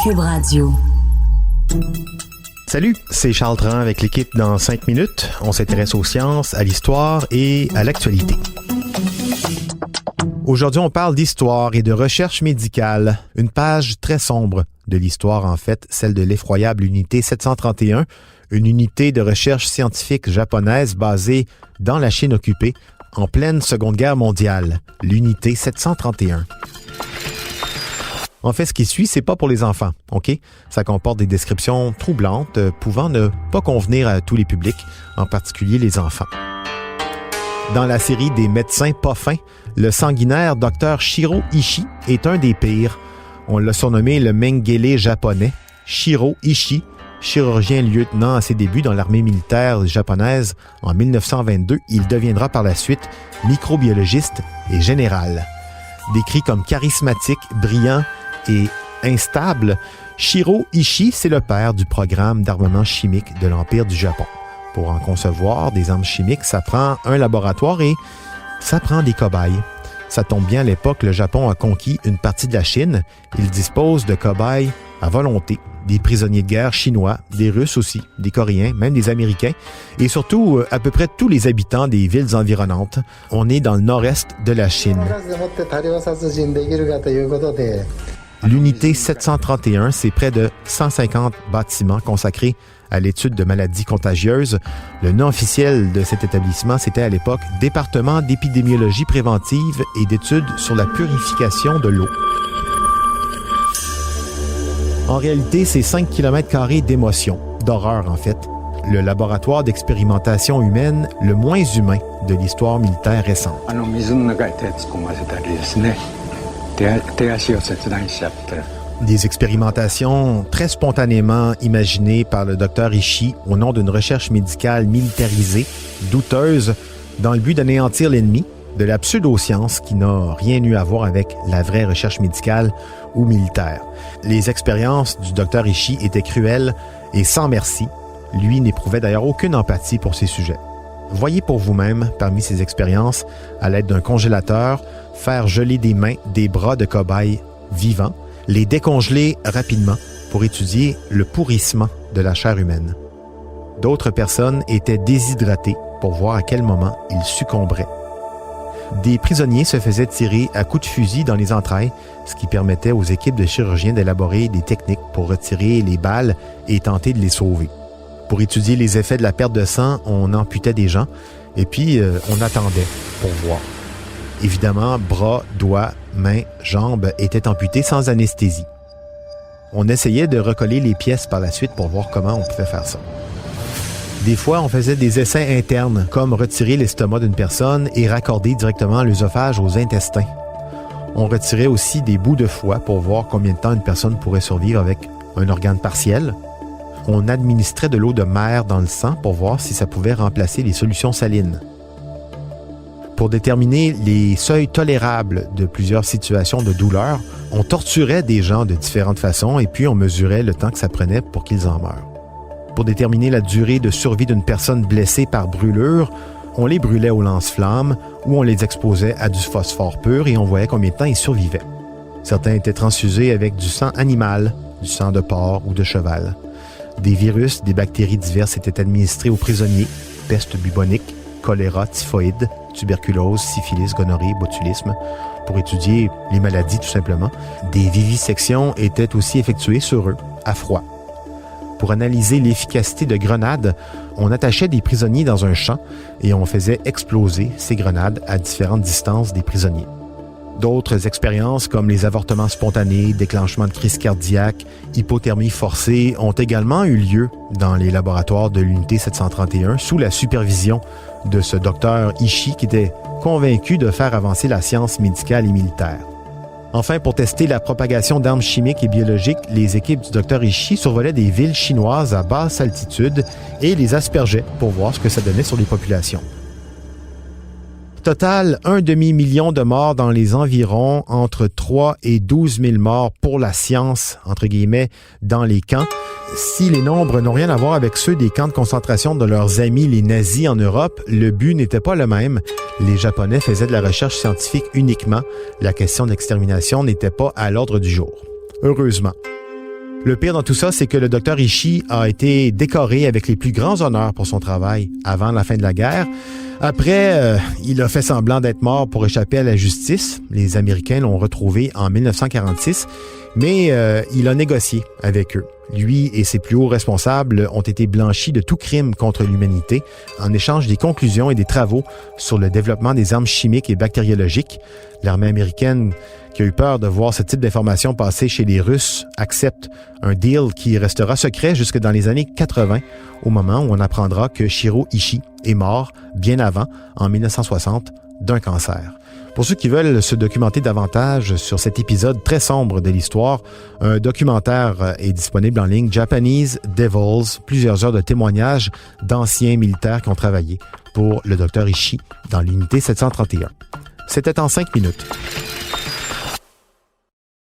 Cube Radio. Salut, c'est Charles Tran avec l'équipe dans 5 minutes. On s'intéresse aux sciences, à l'histoire et à l'actualité. Aujourd'hui, on parle d'histoire et de recherche médicale. Une page très sombre de l'histoire, en fait, celle de l'effroyable unité 731, une unité de recherche scientifique japonaise basée dans la Chine occupée en pleine Seconde Guerre mondiale, l'unité 731. En fait, ce qui suit, c'est pas pour les enfants, OK? Ça comporte des descriptions troublantes, pouvant ne pas convenir à tous les publics, en particulier les enfants. Dans la série des médecins pas fins, le sanguinaire Dr Shiro Ishii est un des pires. On l'a surnommé le Mengele japonais. Shiro Ishii, chirurgien lieutenant à ses débuts dans l'armée militaire japonaise en 1922, il deviendra par la suite microbiologiste et général. Décrit comme charismatique, brillant et instable, Shiro Ishii, c'est le père du programme d'armement chimique de l'Empire du Japon. Pour en concevoir des armes chimiques, ça prend un laboratoire et ça prend des cobayes. Ça tombe bien, à l'époque, le Japon a conquis une partie de la Chine. Il dispose de cobayes à volonté. Des prisonniers de guerre chinois, des Russes aussi, des Coréens, même des Américains, et surtout à peu près tous les habitants des villes environnantes. On est dans le nord-est de la Chine. L'unité 731, c'est près de 150 bâtiments consacrés à l'étude de maladies contagieuses. Le nom officiel de cet établissement, c'était à l'époque Département d'épidémiologie préventive et d'études sur la purification de l'eau. En réalité, c'est 5 km² d'émotion, d'horreur en fait. Le laboratoire d'expérimentation humaine le moins humain de l'histoire militaire récente. Des expérimentations très spontanément imaginées par le Dr Ishii au nom d'une recherche médicale militarisée, douteuse, dans le but d'anéantir l'ennemi, de la pseudo-science qui n'a rien eu à voir avec la vraie recherche médicale ou militaire. Les expériences du Dr Ishii étaient cruelles et sans merci. Lui n'éprouvait d'ailleurs aucune empathie pour ces sujets. Voyez pour vous-même, parmi ces expériences, à l'aide d'un congélateur, faire geler des mains, des bras de cobayes vivants, les décongeler rapidement pour étudier le pourrissement de la chair humaine. D'autres personnes étaient déshydratées pour voir à quel moment ils succomberaient. Des prisonniers se faisaient tirer à coups de fusil dans les entrailles, ce qui permettait aux équipes de chirurgiens d'élaborer des techniques pour retirer les balles et tenter de les sauver. Pour étudier les effets de la perte de sang, on amputait des gens et puis on attendait pour voir. Évidemment, bras, doigts, mains, jambes étaient amputés sans anesthésie. On essayait de recoller les pièces par la suite pour voir comment on pouvait faire ça. Des fois, on faisait des essais internes, comme retirer l'estomac d'une personne et raccorder directement l'œsophage aux intestins. On retirait aussi des bouts de foie pour voir combien de temps une personne pourrait survivre avec un organe partiel. On administrait de l'eau de mer dans le sang pour voir si ça pouvait remplacer les solutions salines. Pour déterminer les seuils tolérables de plusieurs situations de douleur, on torturait des gens de différentes façons et puis on mesurait le temps que ça prenait pour qu'ils en meurent. Pour déterminer la durée de survie d'une personne blessée par brûlure, on les brûlait au lance-flammes ou on les exposait à du phosphore pur et on voyait combien de temps ils survivaient. Certains étaient transfusés avec du sang animal, du sang de porc ou de cheval. Des virus, des bactéries diverses étaient administrés aux prisonniers, peste bubonique, choléra, typhoïde, tuberculose, syphilis, gonorrhée, botulisme, pour étudier les maladies tout simplement. Des vivisections étaient aussi effectuées sur eux, à froid. Pour analyser l'efficacité de grenades, on attachait des prisonniers dans un champ et on faisait exploser ces grenades à différentes distances des prisonniers. D'autres expériences comme les avortements spontanés, déclenchement de crise cardiaque, hypothermie forcée ont également eu lieu dans les laboratoires de l'unité 731 sous la supervision de ce docteur Ishii qui était convaincu de faire avancer la science médicale et militaire. Enfin, pour tester la propagation d'armes chimiques et biologiques, les équipes du Dr Ishii survolaient des villes chinoises à basse altitude et les aspergeaient pour voir ce que ça donnait sur les populations. Total, 1 demi-million de morts dans les environs, entre 3 et 12 000 morts pour la science, entre guillemets, dans les camps. Si les nombres n'ont rien à voir avec ceux des camps de concentration de leurs amis les nazis en Europe, le but n'était pas le même. Les Japonais faisaient de la recherche scientifique uniquement. La question d'extermination n'était pas à l'ordre du jour. Heureusement. Le pire dans tout ça, c'est que le docteur Ishii a été décoré avec les plus grands honneurs pour son travail avant la fin de la guerre. Après, il a fait semblant d'être mort pour échapper à la justice. Les Américains l'ont retrouvé en 1946, mais il a négocié avec eux. Lui et ses plus hauts responsables ont été blanchis de tout crime contre l'humanité en échange des conclusions et des travaux sur le développement des armes chimiques et bactériologiques. L'armée américaine, qui a eu peur de voir ce type d'informations passer chez les Russes, accepte un deal qui restera secret jusque dans les années 80, au moment où on apprendra que Shiro Ishii est mort bien avant, en 1960, d'un cancer. Pour ceux qui veulent se documenter davantage sur cet épisode très sombre de l'histoire, un documentaire est disponible en ligne, Japanese Devils, plusieurs heures de témoignages d'anciens militaires qui ont travaillé pour le Dr Ishii dans l'unité 731. C'était en 5 minutes.